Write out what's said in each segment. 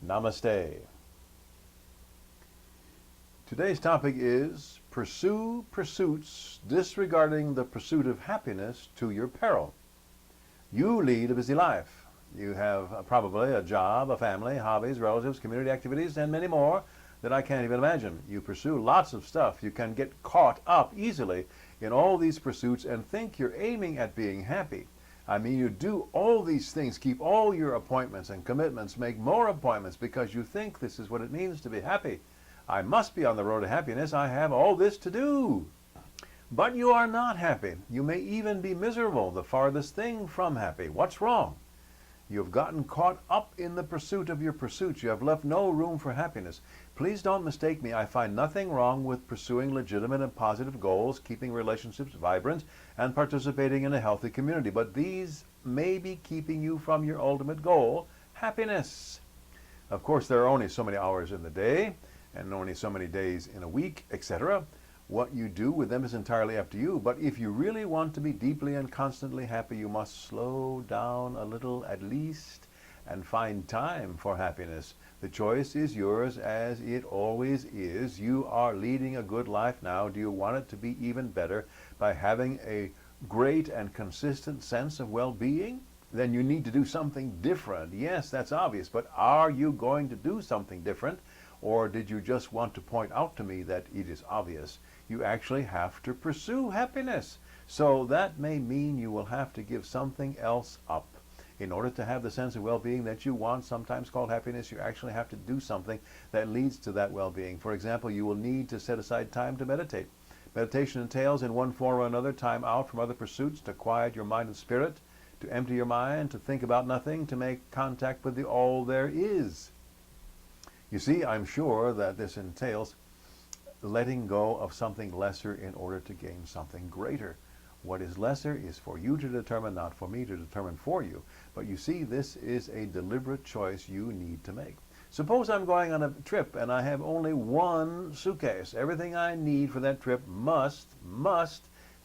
Namaste. Today's topic is pursue pursuits disregarding the pursuit of happiness to your peril. You lead a busy life. You have probably a job, a family, hobbies, relatives, community activities, and many more that I can't even imagine. You pursue lots of stuff. You can get caught up easily in all these pursuits and think you're aiming at being happy. I mean, you do all these things, keep all your appointments and commitments, make more appointments because you think this is what it means to be happy. I must be on the road to happiness. I have all this to do. But you are not happy. You may even be miserable, the farthest thing from happy. What's wrong? You have gotten caught up in the pursuit of your pursuits. You have left no room for happiness. Please don't mistake me. I find nothing wrong with pursuing legitimate and positive goals, keeping relationships vibrant, and participating in a healthy community. But these may be keeping you from your ultimate goal, happiness. Of course, there are only so many hours in the day, and only so many days in a week, etc. What you do with them is entirely up to you. But if you really want to be deeply and constantly happy, you must slow down a little at least and find time for happiness. The choice is yours, as it always is. You are leading a good life now. Do you want it to be even better by having a great and consistent sense of well-being? Then you need to do something different. Yes, that's obvious, but are you going to do something different? Or did you just want to point out to me that it is obvious? You actually have to pursue happiness. So that may mean you will have to give something else up. In order to have the sense of well-being that you want, sometimes called happiness, you actually have to do something that leads to that well-being. For example, you will need to set aside time to meditate. Meditation entails, in one form or another, time out from other pursuits to quiet your mind and spirit, to empty your mind, to think about nothing, to make contact with the all there is. You see, I'm sure that this entails letting go of something lesser in order to gain something greater. What is lesser is for you to determine, not for me to determine for you. But you see, this is a deliberate choice you need to make. Suppose I'm going on a trip and I have only one suitcase. Everything I need for that trip must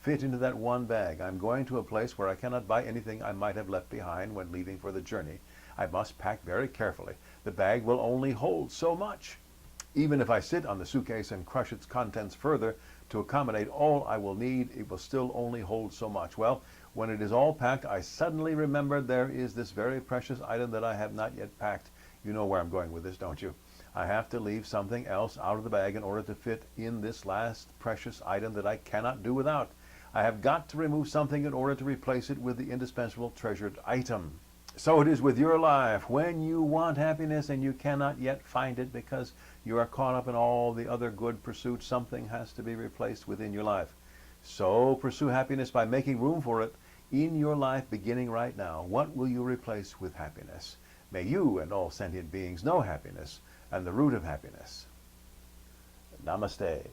fit into that one bag. I'm going to a place where I cannot buy anything I might have left behind when leaving for the journey. I must pack very carefully. The bag will only hold so much. Even if I sit on the suitcase and crush its contents further to accommodate all I will need, it will still only hold so much. Well, when it is all packed, I suddenly remember there is this very precious item that I have not yet packed. You know where I'm going with this, don't you? I have to leave something else out of the bag in order to fit in this last precious item that I cannot do without. I have got to remove something in order to replace it with the indispensable treasured item. So it is with your life. When you want happiness and you cannot yet find it because you are caught up in all the other good pursuits, something has to be replaced within your life. So pursue happiness by making room for it in your life beginning right now. What will you replace with happiness? May you and all sentient beings know happiness and the root of happiness. Namaste.